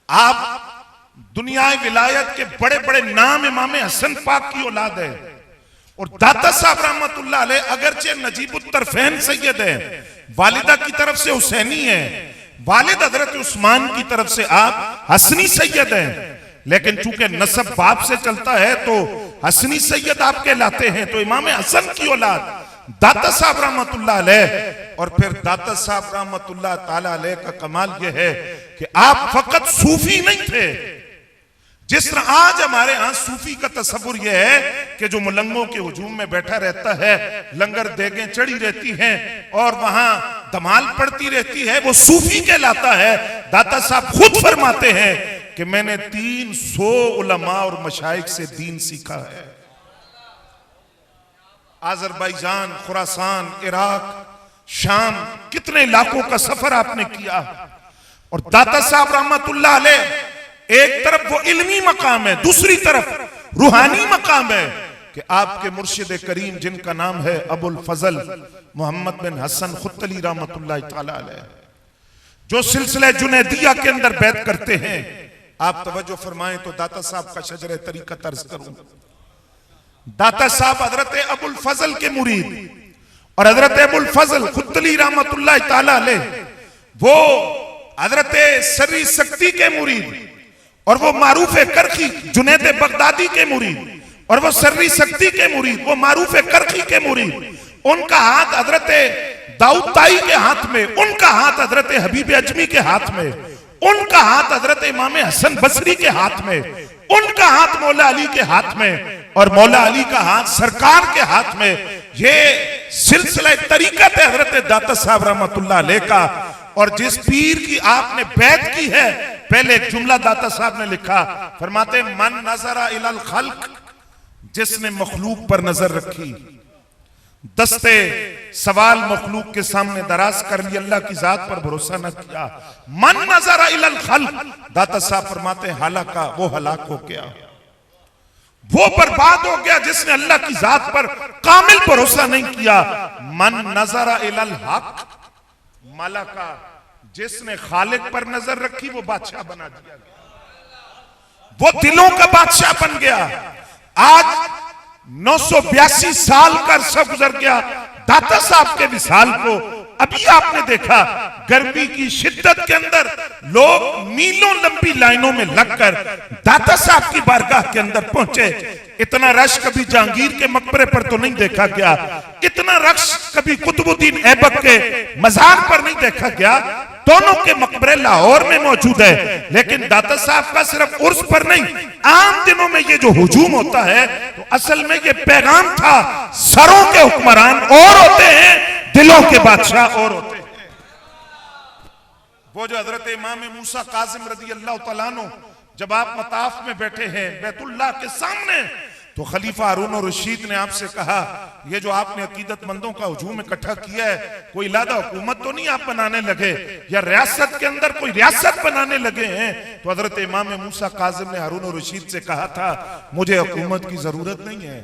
आप दुनिया विलायत के बड़े बड़े नाम इमाम हसन पाक की औलाद है। और दाता साहब रहमतुल्लाह अलैह अगरचे नजीबुत्तरफैन सैयद है, वालिदा की तरफ से हुसैनी है, वालिद हजरत उस्मान की तरफ से आप हसनी सैयद हैं, लेकिन चूंकि नसब बाप से चलता है तो हसनी सैयद आप कहलाते हैं। तो इमाम हसन की औलाद दाता साहब रहमतुल्लाह अलैह। और फिर दाता साहब रहमतुल्लाह ताला अलैह का कमाल यह है कि आप फकत सूफी नहीं थे। जिस तरह आज हमारे यहां सूफी का तस्वुर यह है कि जो मलंगों के हुजूम में बैठा रहता है, लंगर देगें चढ़ी रहती हैं और वहां धमाल पड़ती रहती है, वो सूफी कहलाता है। दाता साहब खुद फरमाते हैं कि मैंने 300 उलमा और मशाइख से दीन सीखा है। आज़रबाईजान, खुरासान, इराक, शाम, कितने इलाकों का सफर आपने किया। और दाता साहब रहमतुल्लाह अलैह एक तरफ वो इल्मी मकाम है, दूसरी तरफ रूहानी मकाम है कि आपके मुर्शिद करीम जिनका नाम है अबुल फजल मोहम्मद बिन हसन खुत्तली रहमतुल्लाह ताला अलैह, जो सिलसिला जुनैदिया के अंदर बैत करते हैं। आप तवज्जो फरमाएं तो दाता साहब का शजर तरीका तर्ज करूं। दाता साहब हजरत अबुल फजल के मुरीद और हजरत अबुल फजल खुत्तली रहमतुल्लाह ताला अलैह वो हजरत सर्री सक्ती के मुरीद और वो मारूफ करखी जुनैद बगदादी के मुरीद और वो सर्री सक्ती के मुरीद, वो मारूफ करखी के मुरीद। उनका हाथ हजरत दाऊद ताई के हाथ में, उनका हाथ हजरत हबीब अजमी के हाथ में, उनका हाथ हजरत इमाम हसन बसरी के हाथ में, उनका हाथ मौला अली के हाथ में और मौला अली का हाथ सरकार के हाथ में। ये सिलसिला तरीकत है हजरत दाता साहब रहमतुल्लाह अलैह का। और जिस पीर की आपने बैत की है, पहले एक जुमला दाता साहब ने लिखा, फरमाते मन नजरा इलल खल्क, जिसने मखलूक पर नजर रखी, दस्ते सवाल मखलूक के सामने दराज कर लिया, अल्लाह की जात पर भरोसा न किया। मन नजरा इलल खल्क, दाता साहब फरमाते हालाका, वो हलाक हो गया, वो बर्बाद हो गया जिसने अल्लाह की जात पर कामिल भरोसा नहीं किया। मन नजरा इलल हक मलका, जिसने खालिक पर नजर रखी वो बादशाह बना दिया, वो दिलों का बादशाह बन गया। आज 982 साल का अरसा गुजर गया दाता साहब के विसाल को। अभी आपने देखा गर्मी की शिद्दत के अंदर लोग मीलों लंबी लाइनों में लगकर दाता साहब की बारगाह के अंदर पहुंचे। इतना रश कभी जहांगीर के मकबरे पर तो नहीं देखा गया, इतना रश कभी कुतुबुद्दीन ऐबक के मजार पर नहीं देखा गया। दोनों के मकबरे लाहौर में मौजूद है, लेकिन दाता साहब का सिर्फ उर्स पर नहीं, आम दिनों में ये जो हुजूम होता है तो असल में ये पैगाम था, सरों के हुक्मरान और होते हैं, दिलों के बादशाह और होते हैं। वो जो हजरत इमाम मूसा काजिम रज़ी अल्लाह तआला अन्हु जब आप मताफ में बैठे हैं बैतुल्लाह के सामने, तो खलीफा हारून रशीद ने आपसे कहा, ये जो आपने अकीदतमंदों का हुजूम इकट्ठा किया है, कोई इलादा हुकूमत तो नहीं आप बनाने लगे या रियासत के अंदर कोई रियासत बनाने लगे हैं? तो हजरत इमाम मूसा काजिम ने हारून रशीद से कहा था, मुझे हुकूमत की जरूरत नहीं है,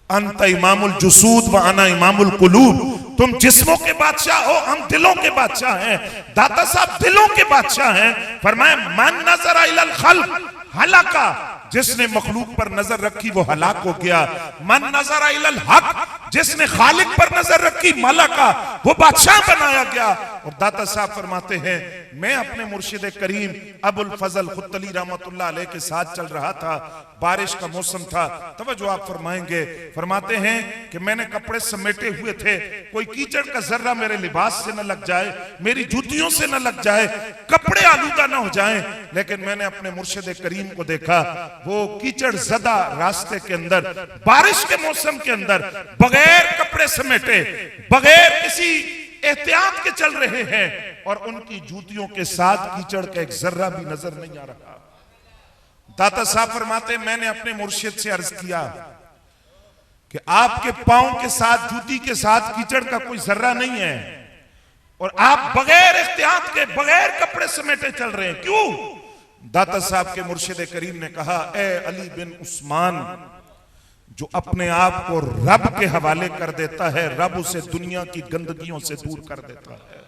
अंत इमामुल जुसूद व अना इमामुल कुलूब, तुम जिस्मों के बादशाह हो, हम दिलों के बादशाह हैं। दाता साहब दिलों के बादशाह हैं। फरमाया मन नजरा इलल खल्क हलाका, जिसने मखलूक पर नजर रखी वो हलाक हो गया। मन नजरा इलल हक, जिसने खालिक पर नजर रखी मलका, वो बादशाह बनाया गया। और दाता साहब फरमाते हैं, मैं अपने मुर्शिद करीम अबुल फजल खुत्तली रहमतुल्लाह अलैह के साथ चल रहा था, बारिश का मौसम था। तवज्जो आप फरमाएंगे, फरमाते हैं कि मैंने कपड़े समेटे हुए थे, कोई कीचड़ का जर्रा मेरे लिबास से न लग जाए, मेरी जूतियों से न लग जाए, कपड़े आलूदा न हो जाएं। लेकिन मैंने अपने मुर्शिद करीम को देखा, वो कीचड़ ज़दा रास्ते के अंदर बारिश के मौसम के अंदर बगैर कपड़े समेटे, बगैर किसी एहतियात के चल रहे हैं और उनकी जूतियों के साथ कीचड़ का एक जर्रा भी नजर नहीं आ रहा। दाता साहब फरमाते, मैंने अपने मुर्शिद से अर्ज किया कि आपके पांव के साथ, जूती के साथ कीचड़ का कोई जर्रा नहीं है और आप बगैर एहतियात के, बगैर कपड़े समेटे चल रहे हैं, क्यों? दाता साहब के मुर्शिद करीम ने कहा, ए अली बिन उस्मान, जो अपने आप को रब के हवाले कर देता है, रब उसे दुनिया की गंदगियों से दूर कर देता है।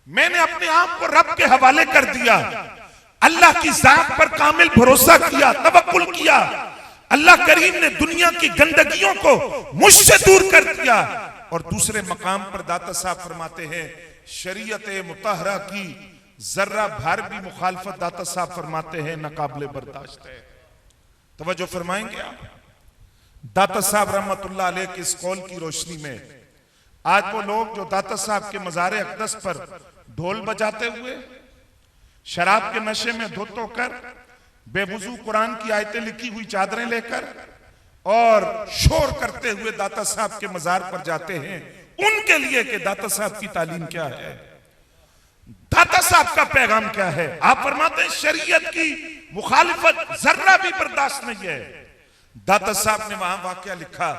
मैंने अपने आप को रब के हवाले कर दिया अल्लाह की जात पर कामिल भरोसा किया, तवक्कुल किया। अल्लाह करीम ने दुनिया की गंदगियों को मुझसे दूर कर दिया। और दूसरे मकाम पर दाता साहब फरमाते हैं शरीयत मुतहरा की जर्रा भार भी मुखालफत दाता साहब फरमाते हैं नाकाबिले बर्दाश्त है। तवज्जो फरमाएंगे आप? दाता साहब रहमतुल्लाह अलैह के इस कौल की रोशनी में आज वो लोग जो दाता साहब के मज़ारे अक़दस पर ढोल बजाते हुए, शराब के नशे में धुत होकर, बेवुजू कुरान की आयतें लिखी हुई चादरें लेकर और शोर करते हुए दाता साहब के मज़ार पर जाते हैं, उनके लिए कि दाता साहब की तालीम क्या है, दाता साहब का पैगाम क्या है। आप फरमाते हैं शरीयत की मुखालिफत जर्रा भी बर्दाश्त नहीं है। दाता साहब ने वहां वाकया लिखा,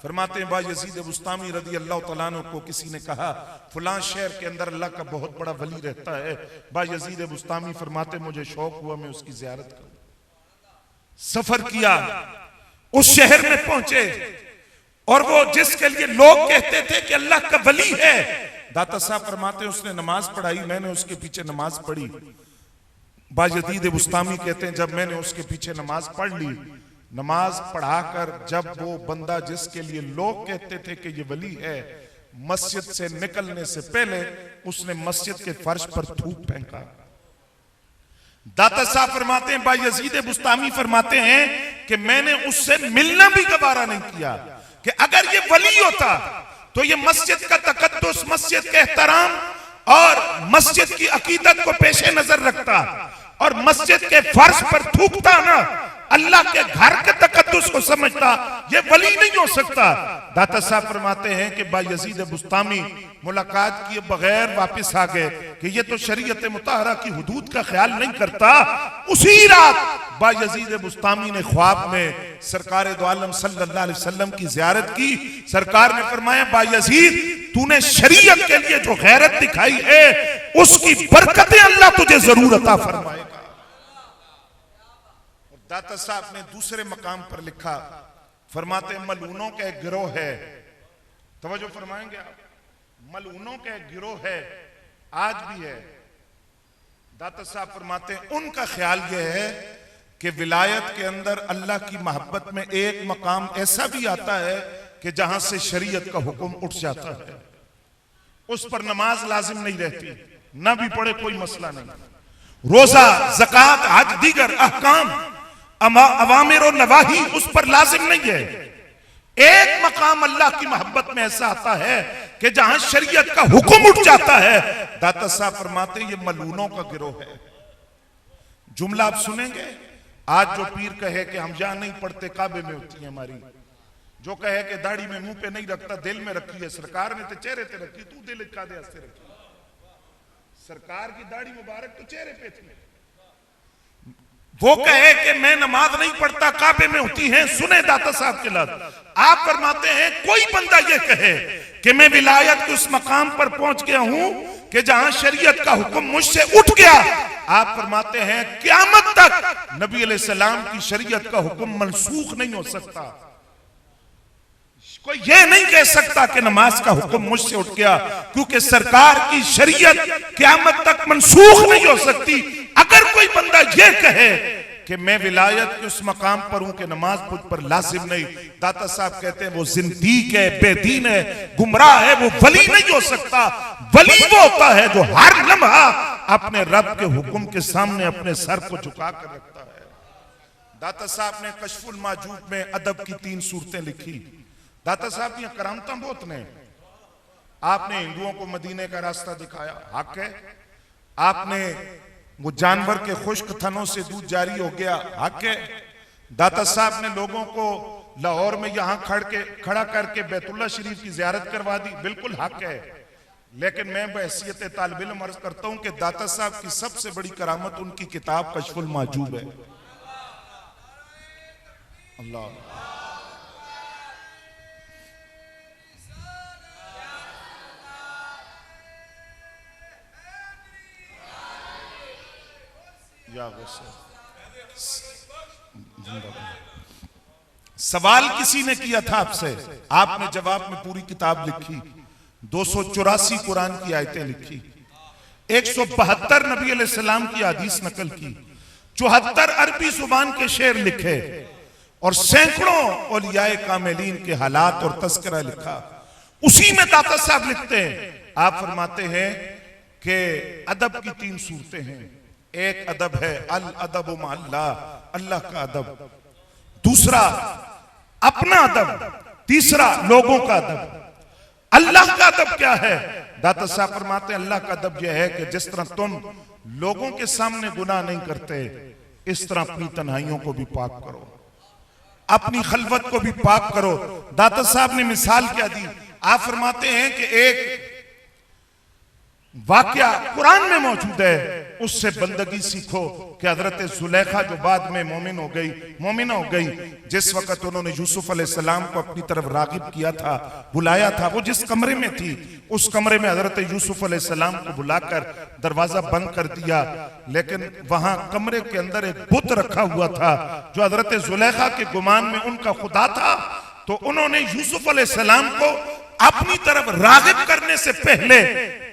फरमाते हैं बायजीद बुस्तामी रदी अल्लाह तआला अन्हु को किसी ने कहा फलां शहर के अंदर अल्लाह का बहुत बड़ा वली रहता है। बायजीद बुस्तामी फरमाते मुझे शौक हुआ मैं उसकी ज़ियारत करूं। सफर किया, उस शहर में पहुंचे और वो जिसके लिए लोग कहते थे कि अल्लाह का वली है, दाता साहब फरमाते हैं उसने नमाज पढ़ाई, मैंने उसके पीछे नमाज पढ़ी। बायजीद बुस्तामी कहते हैं जब मैंने उसके पीछे नमाज पढ़ ली, नमाज पढ़ाकर जब वो बंदा जिसके लिए लोग कहते थे कि ये वली है, मस्जिद से निकलने से पहले उसने मस्जिद के फर्श पर थूक फेंका। दाता साहब फरमाते हैं बायजीद बुस्तामी फरमाते हैं कि मैंने उससे मिलना भी गवारा नहीं किया कि अगर ये वली होता तो ये मस्जिद का तकद्दुस, मस्जिद के एहतराम और मस्जिद की अकीदत को पेशे नजर रखता और मस्जिद के फर्श पर थूकता ना, अल्लाह के घर के तकद्दुस को समझता, ये वली नहीं हो सकता। दाता साहब फरमाते हैं कि बायजीद बुस्तामी मुलाकात किए बगैर वापस आ गए कि ये तो शरीयत मुतहरा की हुदूद का ख्याल नहीं करता। उसी रात बायजीद बुस्तामी ने ख्वाब में सरकार दो आलम सल्लल्लाहु अलैहि वसल्लम की ज़ियारत की। सरकार ने फरमाया बायजीद तूने शरीयत के लिए जो गैरत दिखाई है उसकी बरकतें अल्लाह तुझे जरूर अता फरमाएगा। दाता साहब ने दूसरे मकाम पर लिखा, फरमाते मलूनों का एक गिरोह है, तवज्जो फरमाएंगे आप, मलूनों का एक गिरोह है, आज भी है। दाता साहब फरमाते हैं उनका ख्याल यह है कि विलायत के अंदर अल्लाह की मोहब्बत में एक मकाम ऐसा भी आता है कि जहां से शरीयत का हुक्म उठ जाता है, उस पर नमाज लाजिम नहीं रहती, ना भी पढ़े कोई मसला नहीं। रोजा, ज़कात, हज, दीगर अहकाम, अवामिर और नवाही उस पर लाजिम नहीं है। एक मकाम अल्लाह की मोहब्बत में ऐसा आता है कि जहां शरीयत का हुक्म उठ जाता है। दाता साहब फरमाते ये मलूनों का गिरोह है। जुमला आप सुनेंगे, आज जो पीर कहे कि हम यहां नहीं पढ़ते काबे में होती है हमारी, जो कहे कि दाढ़ी में मुंह पे नहीं रखता दिल में रखी है, सरकार ने तो चेहरे पे रखी, तू दिल का दे हंसते रखी, सरकार की दाढ़ी मुबारक तो चेहरे पे थी। वो कहे कि मैं नमाज नहीं पढ़ता काबे में होती है, सुने दाता साहब के लफ्ज़। आप फरमाते हैं कोई बंदा ये कहे कि मैं विलायत के उस मकाम पर पहुंच गया हूं कि जहां शरीयत का हुक्म मुझसे उठ गया, आप फरमाते हैं क़यामत तक नबी अलैहिस्सलाम की शरीयत का हुक्म मनसूख नहीं हो सकता। कोई ये नहीं कह सकता कि नमाज का हुक्म मुझसे उठ गया, क्योंकि सरकार की शरीयत क़यामत तक मनसूख नहीं हो सकती। अगर कोई बंदा ये कहे कि मैं विलायत के उस मकाम पर हूं कि नमाज मुझ पर लाजिम नहीं, दाता साहब कहते हैं वो जिंदीक है, बेदीन है, गुमराह है, वो वली नहीं हो सकता। वली वो होता है जो हर लम्हा अपने रब के हुक्म के सामने अपने सर को झुका कर रखता है। दाता साहब ने कशफुल माजूब में अदब की 3 सूरतें लिखी। दाता साहब की करामता बहुत ने। आपने हिंदुओं को मदीने का रास्ता दिखाया, हक है। आपने वो जानवर के खुश्क थनों से दूध जारी हो गया, हक है। दाता साहब ने लोगों को लाहौर में यहां खड़ा करके बैतुल्ला शरीफ की ज़ियारत करवा दी, बिल्कुल हक है। लेकिन मैं बहैसियत तालिब इल्म अर्ज करता हूं कि दाता साहब की सबसे बड़ी करामत उनकी किताब कशफुल माजूब है। अल्लाह सवाल किसी ने किया था आपसे, आपने जवाब में पूरी किताब लिखी, 284 कुरान की आयतें लिखी। 172 नबी अलैहिस्सलाम की हदीस नकल की, 74 अरबी जुबान के शेर लिखे और सैकड़ों औलियाए कामिलीन के हालात और तस्करा लिखा। उसी में दाता साहब लिखते हैं, आप फरमाते हैं कि अदब की 3 सूरतें हैं। एक अदब है अल अदब मा अल्लाह, अल्लाह का अदब। दूसरा अपना अदब। तीसरा लोगों का अदब। अल्लाह का अदब क्या है? दाता साहब फरमाते हैं अल्लाह का अदब यह है कि जिस तरह तुम लोगों के सामने गुनाह नहीं करते, इस तरह अपनी तन्हाइयों को भी पाक करो, अपनी खलवत को भी पाक करो। दाता साहब ने मिसाल क्या दी? आप फरमाते हैं कि एक वाकया कुरान में मौजूद है, उससे बंदगी सीखो कि हजरत जुलेखा जो बाद में मोमिना हो गई, जिस वक्त उन्होंने यूसुफ अलैहिस्सलाम को अपनी तरफ रागिब किया था, बुलाया था, वो जिस कमरे में थी, उस कमरे में हजरत यूसुफ अलैहिस्सलाम को बुलाकर दरवाजा बंद कर दिया, लेकिन वहां कमरे के अंदर एक बुत रखा हुआ था जो हजरत जुलेखा के गुमान में उनका खुदा था। तो उन्होंने यूसुफ अलैहिस्सलाम को अपनी तरफ रागिब करने से पहले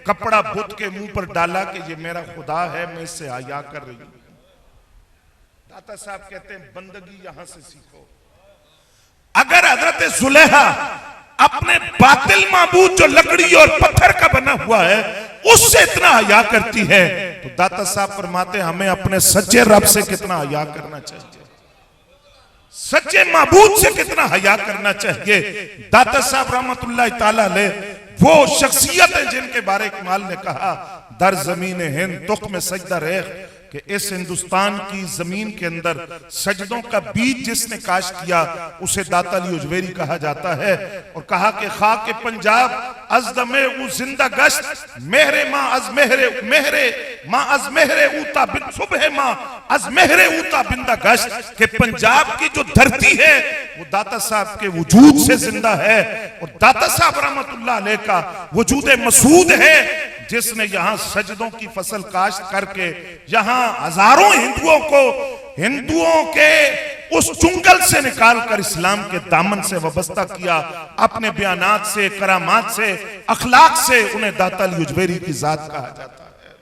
कपड़ा बुत के मुंह पर डाला कि ये मेरा खुदा है, मैं इससे हया कर रही हूं। दाता साहब कहते हैं बंदगी यहां से सीखो। अगर हजरत जुलेखा अपने बातिल माबूद जो लकड़ी और पत्थर का बना हुआ है उससे इतना हया करती है, तो दाता साहब फरमाते हैं हमें अपने सच्चे रब से कितना हया करना चाहिए, सच्चे माबूद से कितना हया करना चाहिए। दाता साहब रहमतुल्लाह ताला अलैह वो शख्सियत है जिनके बारे इकबाल ने कहा, दर जमीन हिंद तुख में सजदा रेख, कि इस हिंदुस्तान की जमीन के अंदर सजदों का बीज जिसने काश किया उसे दाता अली उजवेरी कहा जाता है। और कहा कि खाके पंजाब अज़दमे उ जिंदा गश्त मेहरे मां अज मेहरे ऊता बिन सुबह मां अज मेहरे ऊता बिंदा गश्त, कि पंजाब की जो धरती है वो दाता साहब के वजूद से जिंदा है, और दाता साहब रहमतुल्लाह अलैह का वजूद मसूद है जिसने यहां सजदों की फसल काश्त करके यहां हजारों हिंदुओं के उस चुंगल से निकालकर इस्लाम के दामन से वाबस्ता किया। अपने बयानात से, करामात से, अखलाक से उन्हें दाता अली उजवेरी की जात कहा जाता है।